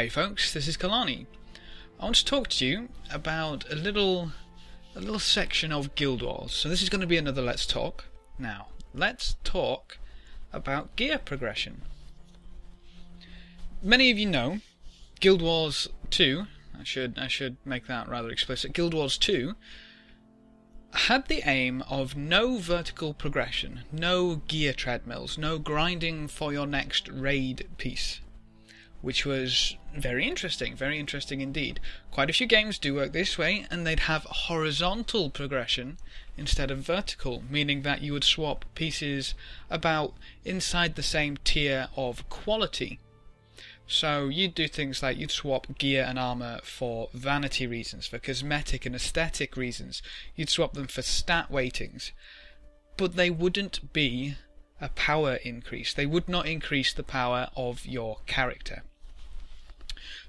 Hey folks, this is Kelani. I want to talk to you about a little section of Guild Wars. So this is going to be another Let's Talk. Now, let's talk about gear progression. Many of you know Guild Wars 2, I should make that rather explicit. Guild Wars 2 had the aim of no vertical progression, no gear treadmills, no grinding for your next raid piece, which was very interesting indeed. Quite a few games do work this way, and they'd have horizontal progression instead of vertical, meaning that you would swap pieces about inside the same tier of quality. So you'd do things like you'd swap gear and armour for vanity reasons, for cosmetic and aesthetic reasons. You'd swap them for stat weightings. But they wouldn't be a power increase. They would not increase the power of your character.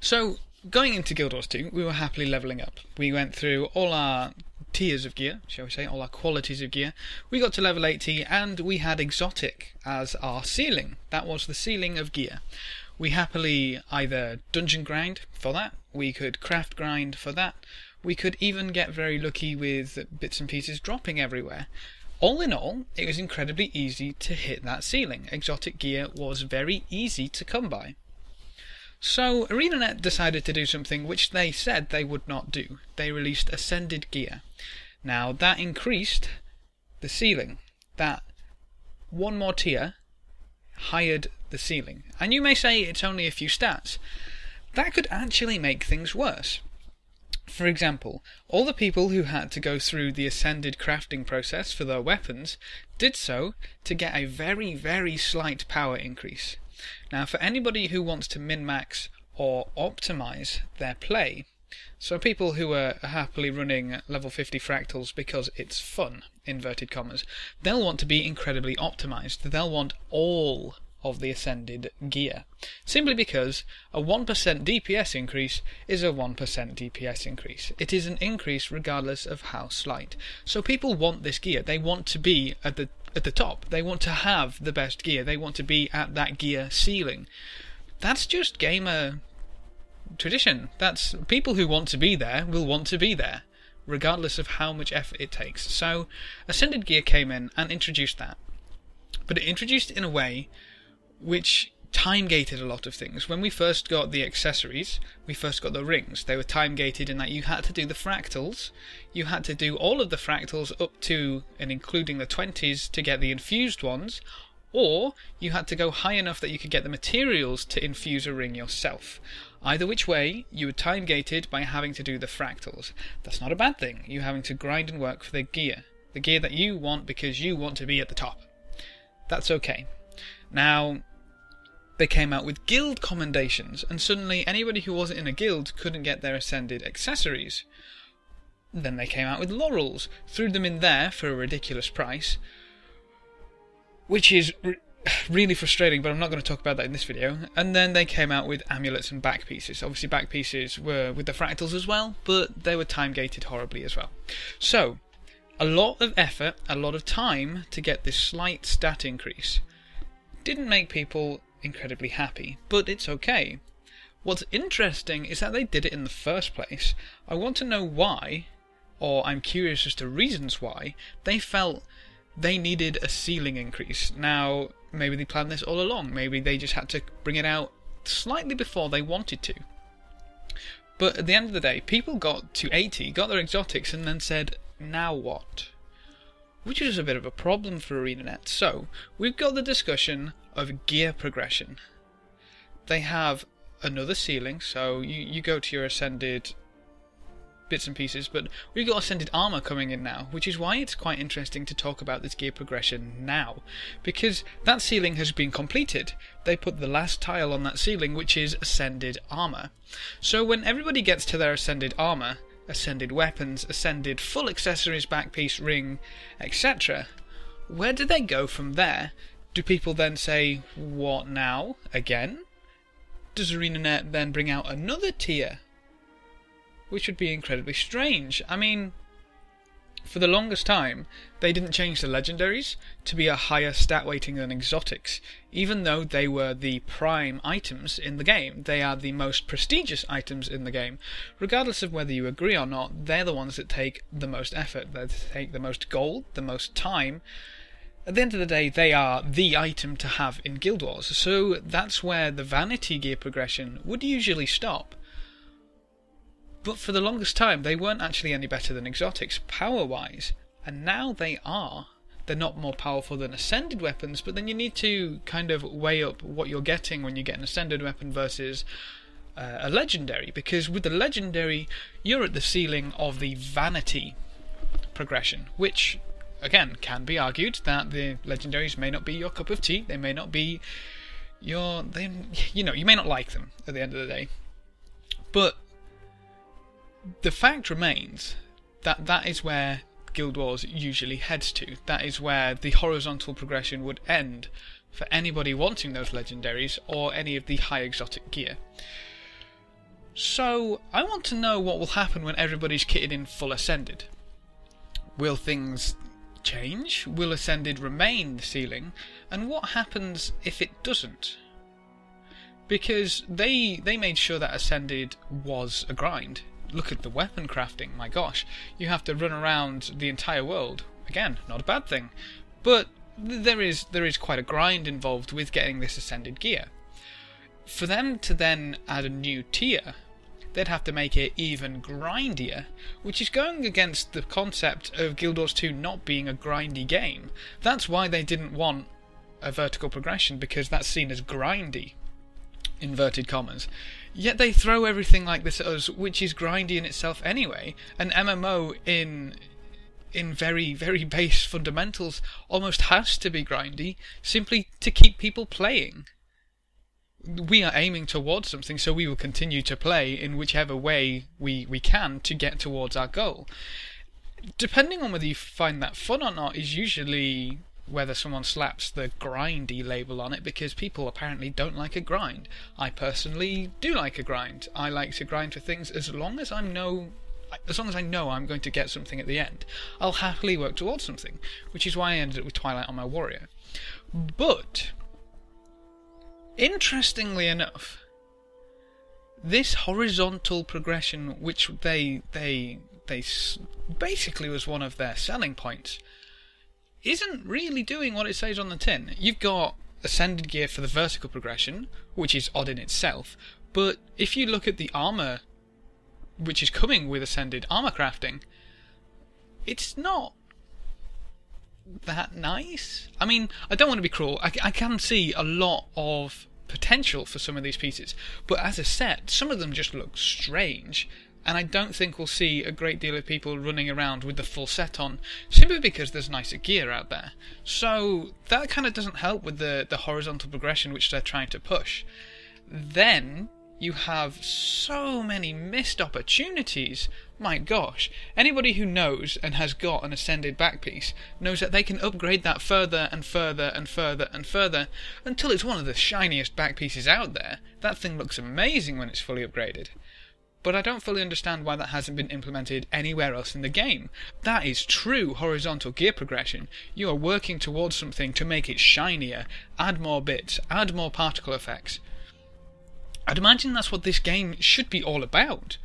So, going into Guild Wars 2, we were happily levelling up. We went through all our tiers of gear, shall we say, all our qualities of gear. We got to level 80 and we had exotic as our ceiling. That was the ceiling of gear. We happily either dungeon grind for that, we could craft grind for that, we could even get very lucky with bits and pieces dropping everywhere. All in all, it was incredibly easy to hit that ceiling. Exotic gear was very easy to come by. So ArenaNet decided to do something which they said they would not do. They released Ascended gear. Now that increased the ceiling. That one more tier hired the ceiling. And you may say it's only a few stats. That could actually make things worse. For example, all the people who had to go through the Ascended crafting process for their weapons did so to get a very, very slight power increase. Now, for anybody who wants to min-max or optimize their play, so people who are happily running level 50 fractals because it's fun, inverted commas, they'll want to be incredibly optimized. They'll want all of the Ascended gear, simply because a 1% DPS increase is a 1% DPS increase. It is an increase regardless of how slight. So people want this gear. They want to be at the top. They want to have the best gear. They want to be at that gear ceiling. That's just gamer tradition. That's people who want to be there will want to be there, regardless of how much effort it takes. So Ascended gear came in and introduced that. But it introduced it in a way which time-gated a lot of things. When we first got the accessories, we first got the rings. They were time-gated in that you had to do the fractals. You had to do all of the fractals up to and including the 20s to get the infused ones, or you had to go high enough that you could get the materials to infuse a ring yourself. Either which way, you were time-gated by having to do the fractals. That's not a bad thing, you having to grind and work for the gear that you want because you want to be at the top. That's okay. Now, they came out with guild commendations, and suddenly anybody who wasn't in a guild couldn't get their Ascended accessories. Then they came out with laurels, threw them in there for a ridiculous price, which is really frustrating, but I'm not going to talk about that in this video. And then they came out with amulets and back pieces. Obviously back pieces were with the fractals as well, but they were time-gated horribly as well. So, a lot of effort, a lot of time to get this slight stat increase. Didn't make people incredibly happy, but it's okay. What's interesting is that they did it in the first place. I want to know why, or I'm curious as to reasons why, they felt they needed a ceiling increase. Now, maybe they planned this all along, maybe they just had to bring it out slightly before they wanted to. But at the end of the day, people got to 80, got their exotics, and then said, now what? Which is a bit of a problem for ArenaNet. So, we've got the discussion of gear progression. They have another ceiling, so you go to your Ascended bits and pieces, but we've got Ascended armour coming in now, which is why it's quite interesting to talk about this gear progression now, because that ceiling has been completed. They put the last tile on that ceiling, which is Ascended armour. So when everybody gets to their Ascended armour, Ascended weapons, Ascended full accessories, back piece, ring, etc., where do they go from there? Do people then say, what now? Again? Does ArenaNet then bring out another tier? Which would be incredibly strange. I mean, For the longest time, they didn't change the legendaries to be a higher stat weighting than exotics, even though they were the prime items in the game. They are the most prestigious items in the game. Regardless of whether you agree or not, they're the ones that take the most effort. They take the most gold, the most time. At the end of the day, they are the item to have in Guild Wars, so that's where the vanity gear progression would usually stop. But for the longest time, they weren't actually any better than exotics, power-wise. And now they are. They're not more powerful than ascended weapons, but then you need to kind of weigh up what you're getting when you get an ascended weapon versus a legendary. Because with the legendary, you're at the ceiling of the vanity progression, which, again, can be argued that the legendaries may not be your cup of tea. They may not be your... you may not like them at the end of the day. But the fact remains that that is where Guild Wars usually heads to. That is where the horizontal progression would end for anybody wanting those legendaries or any of the high exotic gear. So I want to know what will happen when everybody's kitted in full Ascended. Will things change? Will Ascended remain the ceiling? And what happens if it doesn't? Because they made sure that Ascended was a grind. Look at the weapon crafting, my gosh. You have to run around the entire world. Again, not a bad thing. But there is quite a grind involved with getting this Ascended gear. For them to then add a new tier, they'd have to make it even grindier, which is going against the concept of Guild Wars 2 not being a grindy game. That's why they didn't want a vertical progression, because that's seen as grindy, inverted commas. Yet they throw everything like this at us, which is grindy in itself anyway. An MMO in very, very base fundamentals almost has to be grindy, simply to keep people playing. We are aiming towards something, so we will continue to play in whichever way we can to get towards our goal. Depending on whether you find that fun or not is usually whether someone slaps the grindy label on it, because people apparently don't like a grind. I personally do like a grind. I like to grind for things as long as I know I'm going to get something at the end. I'll happily work towards something, which is why I ended up with Twilight on my Warrior. But interestingly enough, this horizontal progression, which they basically was one of their selling points, isn't really doing what it says on the tin. You've got Ascended gear for the vertical progression, which is odd in itself, but if you look at the armour which is coming with Ascended armour crafting, it's not that nice. I mean, I don't want to be cruel. I can see a lot of potential for some of these pieces, but as a set, some of them just look strange. And I don't think we'll see a great deal of people running around with the full set on, simply because there's nicer gear out there. So that kind of doesn't help with the horizontal progression which they're trying to push. Then you have so many missed opportunities. My gosh, anybody who knows and has got an Ascended backpiece knows that they can upgrade that further and further and further and further until it's one of the shiniest backpieces out there. That thing looks amazing when it's fully upgraded. But I don't fully understand why that hasn't been implemented anywhere else in the game. That is true horizontal gear progression. You are working towards something to make it shinier, add more bits, add more particle effects. I'd imagine that's what this game should be all about.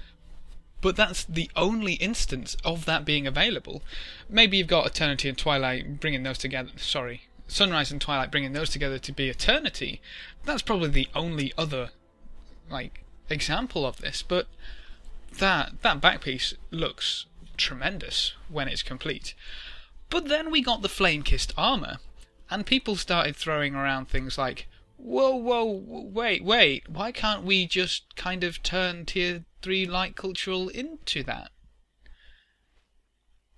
But that's the only instance of that being available. Maybe you've got Eternity and Twilight bringing those together. Sorry, Sunrise and Twilight bringing those together to be Eternity. That's probably the only other, example of this, but that backpiece looks tremendous when it's complete. But then we got the flame-kissed armour, and people started throwing around things like, whoa, wait, why can't we just kind of turn Tier 3 light cultural into that?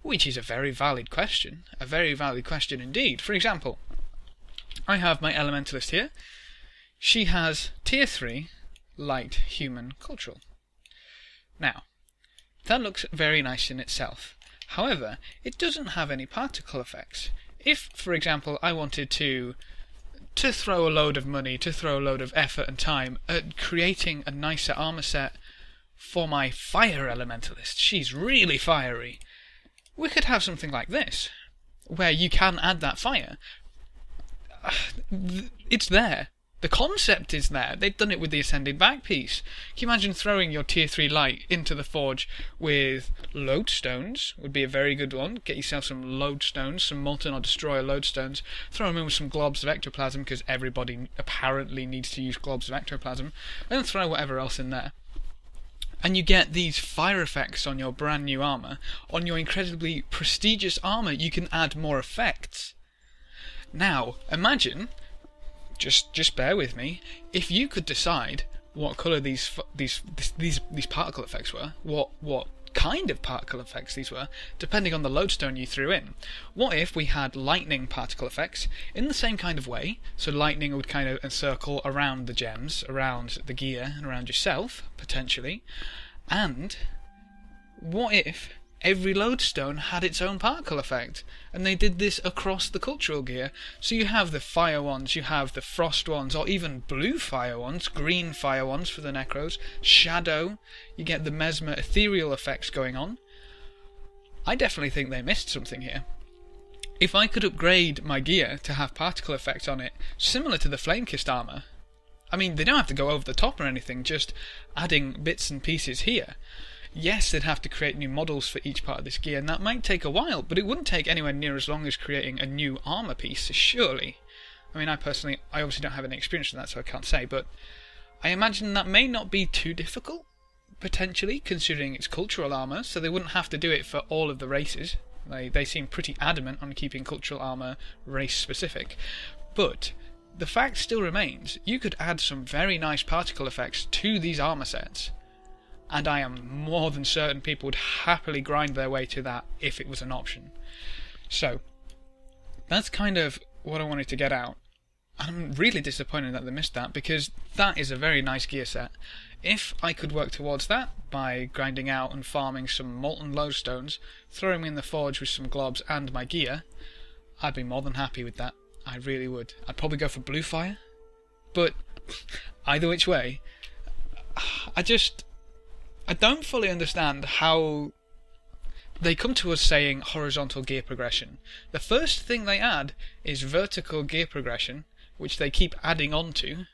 Which is a very valid question indeed. For example, I have my Elementalist here. She has Tier 3 light human cultural. Now, that looks very nice in itself. However, it doesn't have any particle effects. If, for example, I wanted to throw a load of money, to throw a load of effort and time at creating a nicer armor set for my fire elementalist, she's really fiery, we could have something like this, where you can add that fire. It's there. The concept is there. They've done it with the Ascended Back piece. Can you imagine throwing your Tier 3 light into the forge with lodestones? Would be a very good one. Get yourself some lodestones, some Molten or Destroyer lodestones. Throw them in with some globs of ectoplasm, because everybody apparently needs to use globs of ectoplasm. And then throw whatever else in there. And you get these fire effects on your brand new armour. On your incredibly prestigious armour, you can add more effects. Now, imagine... Just bear with me. If you could decide what colour these particle effects were, what kind of particle effects these were, depending on the lodestone you threw in. What if we had lightning particle effects in the same kind of way? So lightning would kind of encircle around the gems, around the gear, and around yourself, potentially. And what if every lodestone had its own particle effect, and they did this across the cultural gear? So you have the fire ones, you have the frost ones, or even blue fire ones, green fire ones for the necros, shadow, you get the mesmer ethereal effects going on. I definitely think they missed something here. If I could upgrade my gear to have particle effects on it, similar to the Flamekist armour, I mean, they don't have to go over the top or anything, just adding bits and pieces here. Yes, they'd have to create new models for each part of this gear, and that might take a while, but it wouldn't take anywhere near as long as creating a new armour piece, surely. I mean, I obviously don't have any experience in that, so I can't say, but I imagine that may not be too difficult, potentially, considering it's cultural armour, so they wouldn't have to do it for all of the races. They seem pretty adamant on keeping cultural armour race-specific. But the fact still remains, you could add some very nice particle effects to these armour sets, and I am more than certain people would happily grind their way to that if it was an option. So, that's kind of what I wanted to get out. I'm really disappointed that they missed that, because that is a very nice gear set. If I could work towards that by grinding out and farming some molten lodestones, throwing in the forge with some globs and my gear, I'd be more than happy with that. I really would. I'd probably go for blue fire, but either which way, I don't fully understand how they come to us saying horizontal gear progression. The first thing they add is vertical gear progression, which they keep adding on to.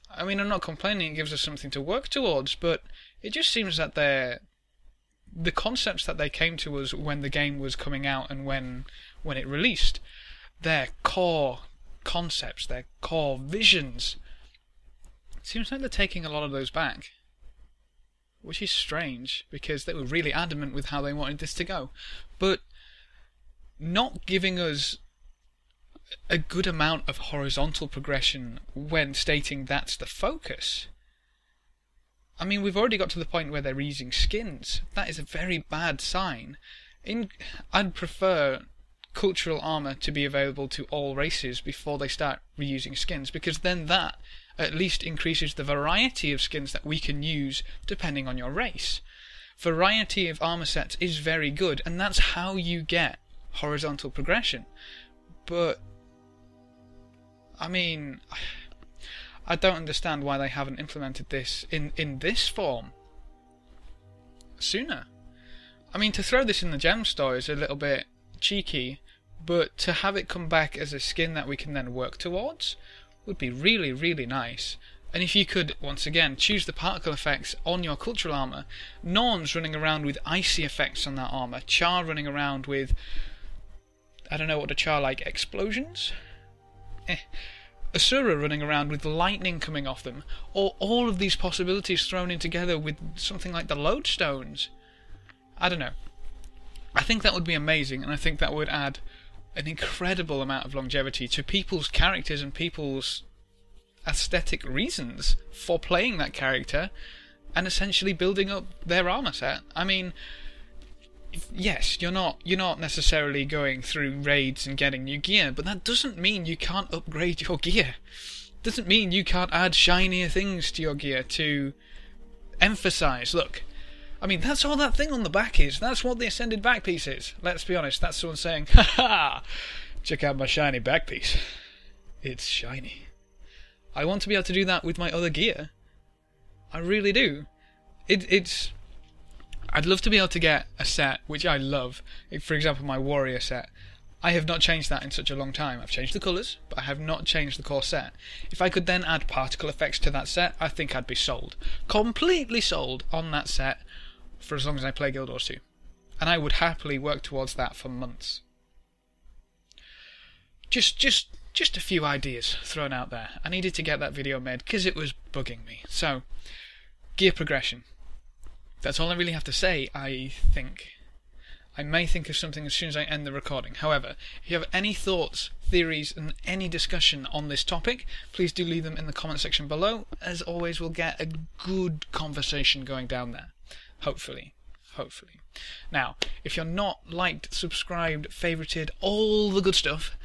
I mean, I'm not complaining, it gives us something to work towards, but it just seems that the concepts that they came to us when the game was coming out and when it released, their core concepts, their core visions, it seems like they're taking a lot of those back. Which is strange, because they were really adamant with how they wanted this to go. But not giving us a good amount of horizontal progression when stating that's the focus. I mean, we've already got to the point where they're reusing skins. That is a very bad sign. I'd prefer cultural armour to be available to all races before they start reusing skins, because then that at least increases the variety of skins that we can use depending on your race. Variety of armour sets is very good, and that's how you get horizontal progression. But I mean, I don't understand why they haven't implemented this in this form sooner. I mean, to throw this in the gem store is a little bit cheeky, but to have it come back as a skin that we can then work towards would be really, really nice. And if you could, once again, choose the particle effects on your cultural armour, Norns running around with icy effects on that armour, Char running around with, I don't know what the Char like, explosions? Asura running around with lightning coming off them, or all of these possibilities thrown in together with something like the lodestones. I don't know. I think that would be amazing, and I think that would add an incredible amount of longevity to people's characters and people's aesthetic reasons for playing that character and essentially building up their armor set. I mean, yes, you're not necessarily going through raids and getting new gear, but that doesn't mean you can't upgrade your gear. Doesn't mean you can't add shinier things to your gear to emphasize, look, I mean, that's all that thing on the back is. That's what the Ascended back piece is. Let's be honest, that's someone saying, ha ha, check out my shiny back piece. It's shiny. I want to be able to do that with my other gear. I really do. I'd love to be able to get a set which I love. For example, my warrior set. I have not changed that in such a long time. I've changed the colours, but I have not changed the core set. If I could then add particle effects to that set, I think I'd be sold. Completely sold on that set for as long as I play Guild Wars 2. And I would happily work towards that for months. Just a few ideas thrown out there. I needed to get that video made because it was bugging me. So, gear progression. That's all I really have to say, I think. I may think of something as soon as I end the recording. However, if you have any thoughts, theories, and any discussion on this topic, please do leave them in the comment section below. As always, we'll get a good conversation going down there. Hopefully. Now, if you're not liked, subscribed, favorited, all the good stuff,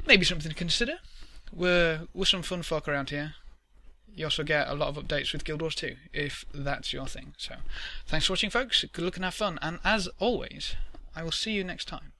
maybe something to consider. We're some fun folk around here. You also get a lot of updates with Guild Wars 2, if that's your thing. So, thanks for watching, folks. Good luck and have fun. And as always, I will see you next time.